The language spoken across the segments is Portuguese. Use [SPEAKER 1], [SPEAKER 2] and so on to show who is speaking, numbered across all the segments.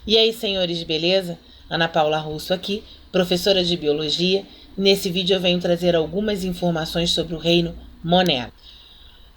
[SPEAKER 1] E aí, senhores, beleza? Ana Paula Russo aqui, professora de Biologia. Nesse vídeo eu venho trazer algumas informações sobre o reino Monera.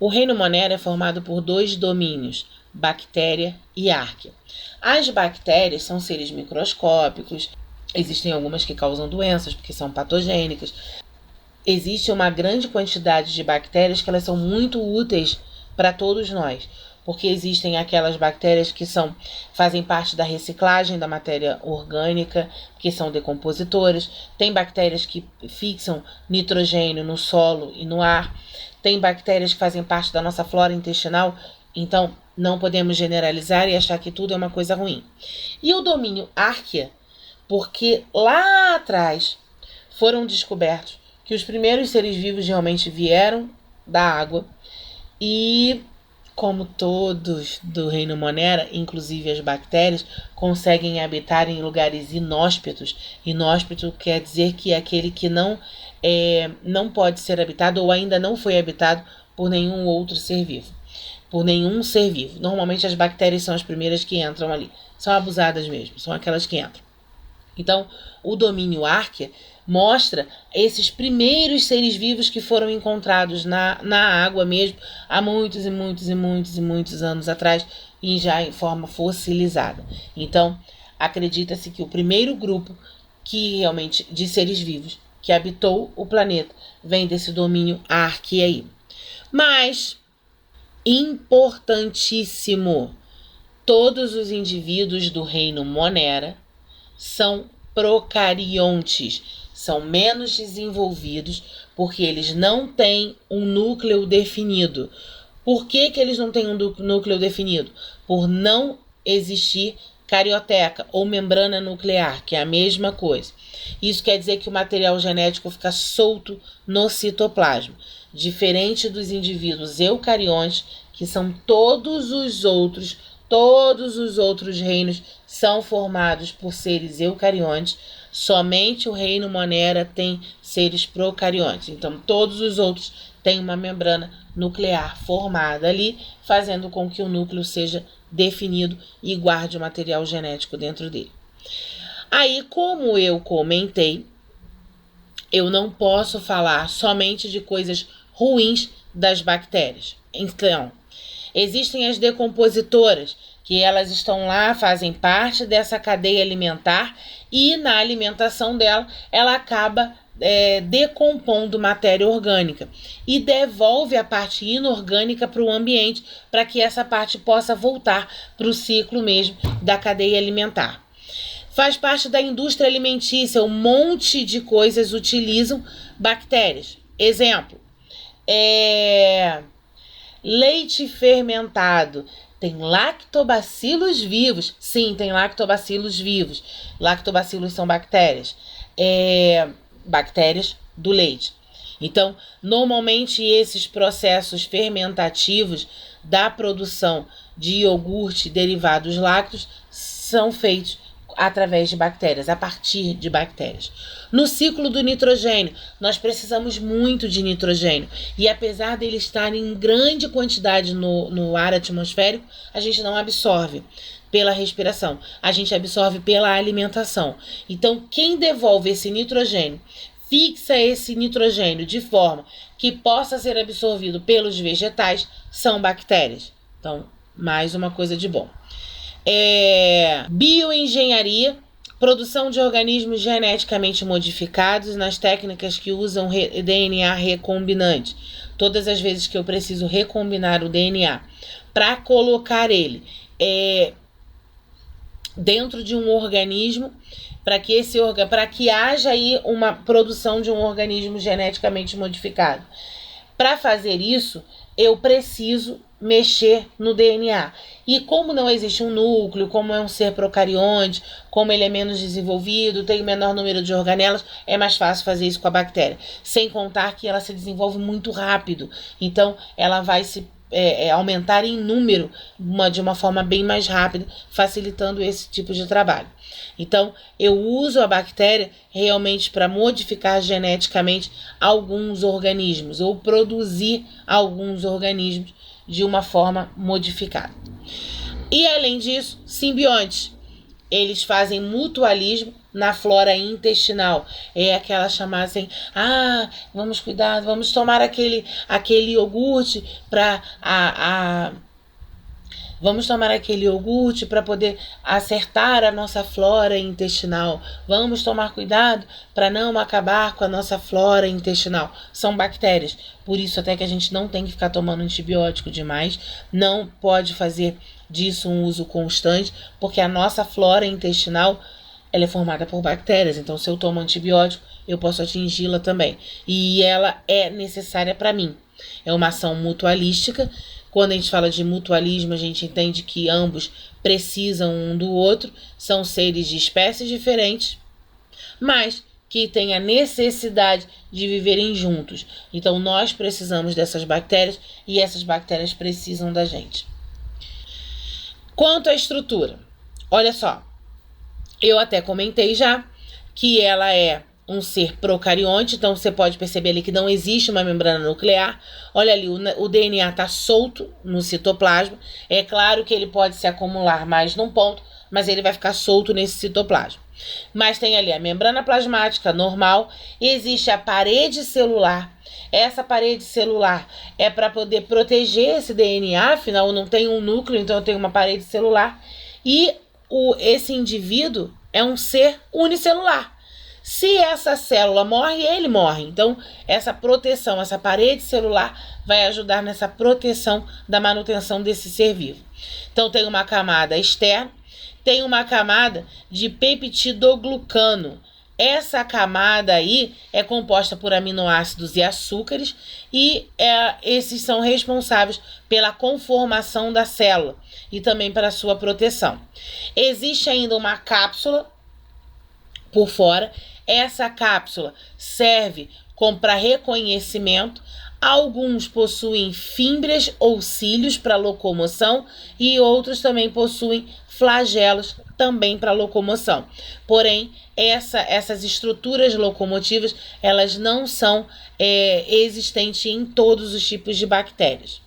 [SPEAKER 1] O reino Monera é formado por dois domínios, bactéria e arquea. As bactérias são seres microscópicos, existem algumas que causam doenças porque são patogênicas. Existe uma grande quantidade de bactérias que elas são muito úteis para todos nós, porque existem aquelas bactérias que fazem parte da reciclagem da matéria orgânica, que são decompositoras. Tem bactérias que fixam nitrogênio no solo e no ar. Tem bactérias que fazem parte da nossa flora intestinal, então não podemos generalizar e achar que tudo é uma coisa ruim. E o domínio arquea, porque lá atrás foram descobertos que os primeiros seres vivos realmente vieram da água e, como todos do reino Monera, inclusive as bactérias, conseguem habitar em lugares inóspitos. Inóspito quer dizer que é aquele que não pode ser habitado ou ainda não foi habitado por nenhum outro ser vivo. Por nenhum ser vivo. Normalmente as bactérias são as primeiras que entram ali. São abusadas mesmo, são aquelas que entram. Então, o domínio arquea mostra esses primeiros seres vivos que foram encontrados na água mesmo, há muitos anos atrás, e já em forma fossilizada. Então, acredita-se que o primeiro grupo que realmente de seres vivos que habitou o planeta vem desse domínio arquea aí. Mas, importantíssimo, todos os indivíduos do reino Monera são procariontes, são menos desenvolvidos porque eles não têm um núcleo definido. Por que eles não têm um núcleo definido? Por não existir carioteca ou membrana nuclear, que é a mesma coisa. Isso quer dizer que o material genético fica solto no citoplasma, diferente dos indivíduos eucariontes, que são todos os outros reinos são formados por seres eucariontes. Somente o reino Monera tem seres procariontes. Então, todos os outros têm uma membrana nuclear formada ali, fazendo com que o núcleo seja definido e guarde o material genético dentro dele. Aí, como eu comentei, eu não posso falar somente de coisas ruins das bactérias. Então, existem as decompositoras, que elas estão lá, fazem parte dessa cadeia alimentar e na alimentação dela, ela acaba decompondo matéria orgânica e devolve a parte inorgânica para o ambiente para que essa parte possa voltar para o ciclo mesmo da cadeia alimentar. Faz parte da indústria alimentícia, um monte de coisas utilizam bactérias. Exemplo, leite fermentado. Tem lactobacilos vivos. Sim, tem lactobacilos vivos. Lactobacilos são bactérias. Bactérias do leite. Então, normalmente esses processos fermentativos da produção de iogurte e derivados lácteos são feitos através de bactérias, a partir de bactérias. No ciclo do nitrogênio, nós precisamos muito de nitrogênio. E apesar dele estar em grande quantidade no ar atmosférico, a gente não absorve pela respiração. A gente absorve pela alimentação. Então, quem devolve esse nitrogênio, fixa esse nitrogênio de forma que possa ser absorvido pelos vegetais, são bactérias. Então, mais uma coisa de bom. Bioengenharia, produção de organismos geneticamente modificados nas técnicas que usam DNA recombinante. Todas as vezes que eu preciso recombinar o DNA para colocar ele dentro de um organismo, para que haja aí uma produção de um organismo geneticamente modificado. Para fazer isso, eu preciso mexer no DNA. E como não existe um núcleo, como é um ser procarionte, como ele é menos desenvolvido, tem menor número de organelas, é mais fácil fazer isso com a bactéria. Sem contar que ela se desenvolve muito rápido. Então, ela vai se aumentar em número de uma forma bem mais rápida, facilitando esse tipo de trabalho. Então, eu uso a bactéria realmente para modificar geneticamente alguns organismos ou produzir alguns organismos de uma forma modificada. E além disso, simbiontes. eles fazem mutualismo na flora intestinal. É aquela chamada assim, vamos cuidar, vamos tomar aquele iogurte vamos tomar aquele iogurte para poder acertar a nossa flora intestinal. Vamos tomar cuidado para não acabar com a nossa flora intestinal. São bactérias. Por isso até que a gente não tem que ficar tomando antibiótico demais. Não pode fazer disso um uso constante, porque a nossa flora intestinal ela é formada por bactérias. Então, se eu tomo antibiótico, eu posso atingi-la também. E ela é necessária para mim. É uma ação mutualística. Quando a gente fala de mutualismo, a gente entende que ambos precisam um do outro, são seres de espécies diferentes, mas que têm a necessidade de viverem juntos. Então, nós precisamos dessas bactérias e essas bactérias precisam da gente. Quanto à estrutura, olha só, eu até comentei já que ela é um ser procarionte, então você pode perceber ali que não existe uma membrana nuclear. Olha ali, o DNA está solto no citoplasma. É claro que ele pode se acumular mais num ponto, mas ele vai ficar solto nesse citoplasma. Mas tem ali a membrana plasmática normal, existe a parede celular. Essa parede celular é para poder proteger esse DNA, afinal não tem um núcleo, então eu tenho uma parede celular. E esse indivíduo é um ser unicelular. Se essa célula morre, ele morre. Então, essa proteção, essa parede celular vai ajudar nessa proteção da manutenção desse ser vivo. Então, tem uma camada externa, tem uma camada de peptidoglucano. Essa camada aí é composta por aminoácidos e açúcares e esses são responsáveis pela conformação da célula e também para a sua proteção. Existe ainda uma cápsula por fora. Essa cápsula serve para reconhecimento. Alguns possuem fímbrias ou cílios para locomoção e outros também possuem flagelos também para locomoção. Porém, essas estruturas locomotivas elas não são existentes em todos os tipos de bactérias.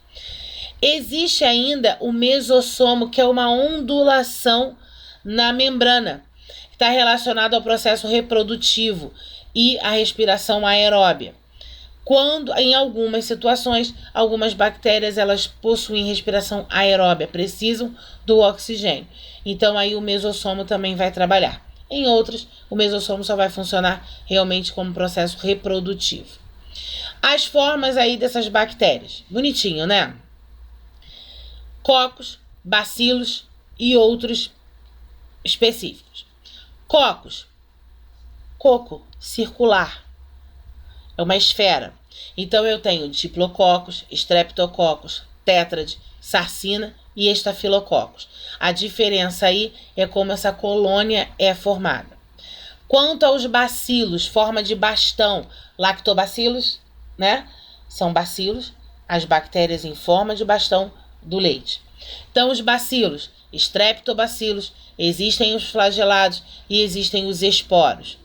[SPEAKER 1] Existe ainda o mesossomo, que é uma ondulação na membrana. Está relacionado ao processo reprodutivo e à respiração aeróbia. Quando, em algumas situações, algumas bactérias elas possuem respiração aeróbia, precisam do oxigênio. Então, aí o mesossomo também vai trabalhar. Em outras, o mesossomo só vai funcionar realmente como processo reprodutivo. As formas aí dessas bactérias. Bonitinho, né? Cocos, bacilos e outros específicos. Cocos, coco, circular, é uma esfera. Então eu tenho diplococos, streptococos, tétrade, sarcina e estafilococos. A diferença aí é como essa colônia é formada. Quanto aos bacilos, forma de bastão, lactobacilos, né? São bacilos, as bactérias em forma de bastão do leite. Então os bacilos, streptobacilos, existem os flagelados e existem os esporos.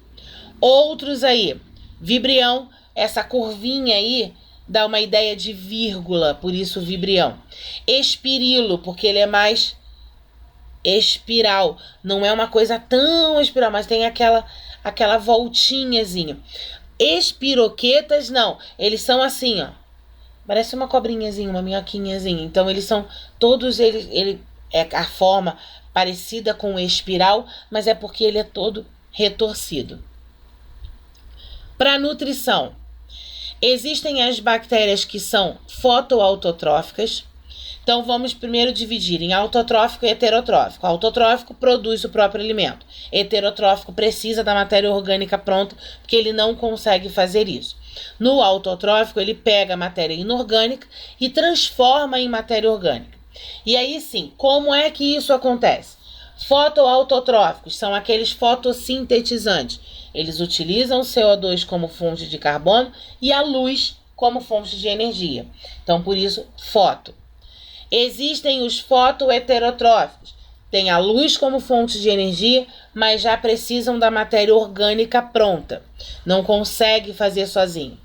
[SPEAKER 1] Outros aí, vibrião, essa curvinha aí dá uma ideia de vírgula, por isso vibrião. Espirilo, porque ele é mais espiral, não é uma coisa tão espiral, mas tem aquela voltinhazinha. Espiroquetas não, eles são assim, ó. Parece uma cobrinhazinha, uma minhoquinhazinha. Então eles são todos ele é a forma parecida com o espiral, mas é porque ele é todo retorcido. Para nutrição, existem as bactérias que são fotoautotróficas. Então vamos primeiro dividir em autotrófico e heterotrófico. Autotrófico produz o próprio alimento. Heterotrófico precisa da matéria orgânica pronta, porque ele não consegue fazer isso. No autotrófico, ele pega a matéria inorgânica e transforma em matéria orgânica. E aí sim, como é que isso acontece? Fotoautotróficos são aqueles fotossintetizantes. Eles utilizam o CO2 como fonte de carbono e a luz como fonte de energia. Então, por isso, foto. Existem os fotoheterotróficos. Tem a luz como fonte de energia, mas já precisam da matéria orgânica pronta. Não consegue fazer sozinho.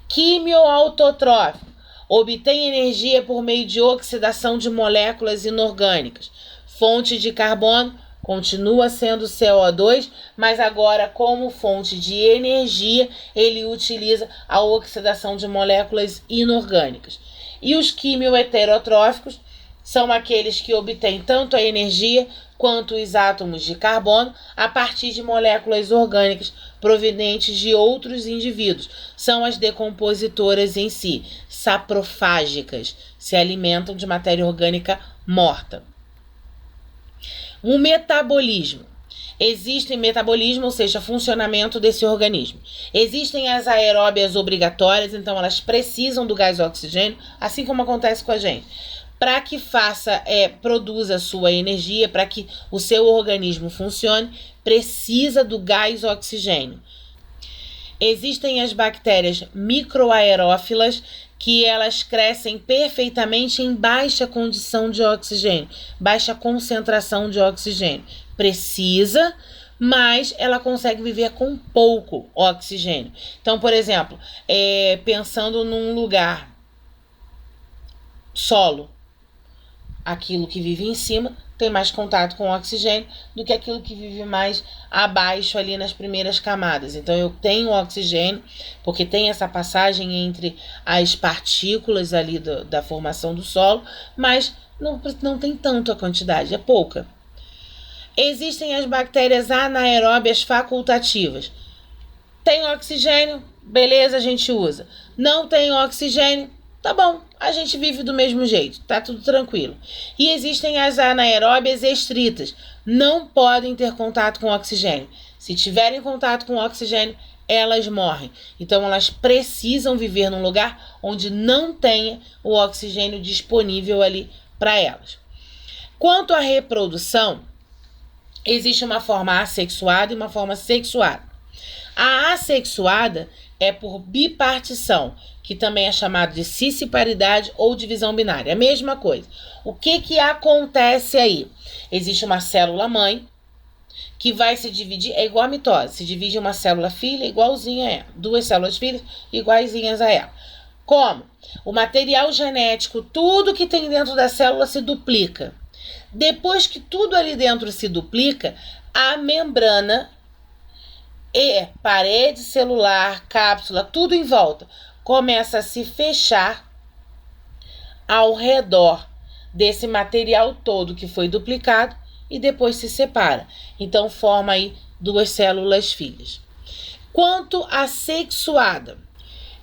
[SPEAKER 1] Quimioautotrófico. Obtém energia por meio de oxidação de moléculas inorgânicas. Fonte de carbono continua sendo CO2, mas agora como fonte de energia ele utiliza a oxidação de moléculas inorgânicas. E os quimioheterotróficos são aqueles que obtêm tanto a energia quanto os átomos de carbono a partir de moléculas orgânicas provenientes de outros indivíduos. São as decompositoras em si, saprofágicas, se alimentam de matéria orgânica morta. O metabolismo. Existe metabolismo, ou seja, funcionamento desse organismo. Existem as aeróbias obrigatórias, então elas precisam do gás oxigênio, assim como acontece com a gente. Para que produza sua energia, para que o seu organismo funcione, precisa do gás oxigênio. Existem as bactérias microaerófilas, que elas crescem perfeitamente em baixa condição de oxigênio, baixa concentração de oxigênio. Precisa, mas ela consegue viver com pouco oxigênio. Então, por exemplo, pensando num lugar solo, aquilo que vive em cima tem mais contato com o oxigênio do que aquilo que vive mais abaixo ali nas primeiras camadas. Então eu tenho oxigênio, porque tem essa passagem entre as partículas ali da formação do solo, mas não tem tanto a quantidade, é pouca. Existem as bactérias anaeróbias facultativas. Tem oxigênio, beleza, a gente usa. Não tem oxigênio, tá bom, a gente vive do mesmo jeito, tá tudo tranquilo. E existem as anaeróbias estritas, não podem ter contato com oxigênio. Se tiverem contato com oxigênio, elas morrem. Então elas precisam viver num lugar onde não tenha o oxigênio disponível ali para elas. Quanto à reprodução, existe uma forma assexuada e uma forma sexuada. A assexuada é por bipartição, que também é chamado de cisparidade ou divisão binária. É a mesma coisa. O que acontece aí? Existe uma célula mãe que vai se dividir, é igual a mitose, se divide uma célula filha igualzinha a ela, duas células filhas iguaizinhas a ela. Como? O material genético, tudo que tem dentro da célula se duplica. Depois que tudo ali dentro se duplica, a membrana e parede celular, cápsula, tudo em volta, começa a se fechar ao redor desse material todo que foi duplicado e depois se separa. Então forma aí duas células filhas. Quanto à sexuada,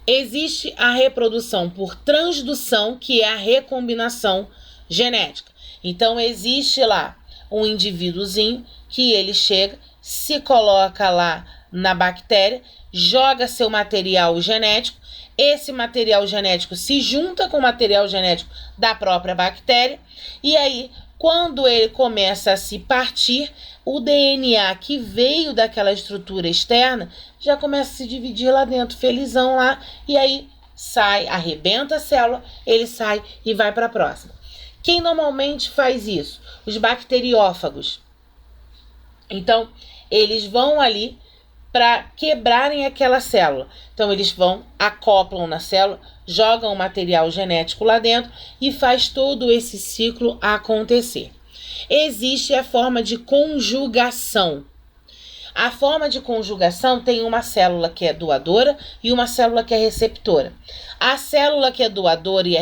[SPEAKER 1] existe a reprodução por transdução, que é a recombinação genética. Então existe lá um indivíduozinho que ele chega, se coloca lá na bactéria, joga seu material genético, esse material genético se junta com o material genético da própria bactéria, e aí, quando ele começa a se partir, o DNA que veio daquela estrutura externa já começa a se dividir lá dentro, felizão lá, e aí sai, arrebenta a célula, ele sai e vai para a próxima. Quem normalmente faz isso? Os bacteriófagos. Então, eles vão ali para quebrarem aquela célula. Então, eles vão, acoplam na célula, jogam o material genético lá dentro e faz todo esse ciclo acontecer. Existe a forma de conjugação. A forma de conjugação tem uma célula que é doadora e uma célula que é receptora. A célula que é doadora e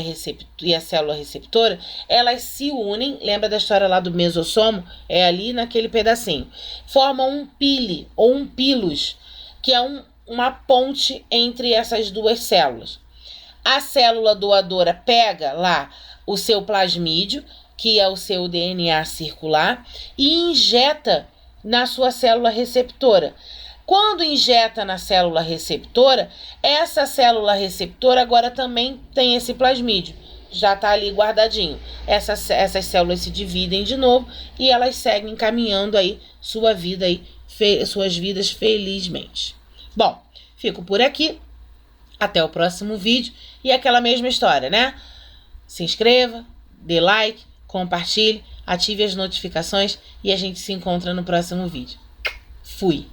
[SPEAKER 1] a célula receptora, elas se unem, lembra da história lá do mesossomo? É ali naquele pedacinho. Formam um pile ou um pilus, que é uma ponte entre essas duas células. A célula doadora pega lá o seu plasmídio, que é o seu DNA circular, e injeta na sua célula receptora. Quando injeta na célula receptora, essa célula receptora agora também tem esse plasmídio. Já está ali guardadinho. Essas células se dividem de novo e elas seguem caminhando aí sua vida aí, suas vidas felizmente. Bom, fico por aqui. Até o próximo vídeo. E aquela mesma história, né? Se inscreva, dê like, compartilhe, ative as notificações e a gente se encontra no próximo vídeo. Fui!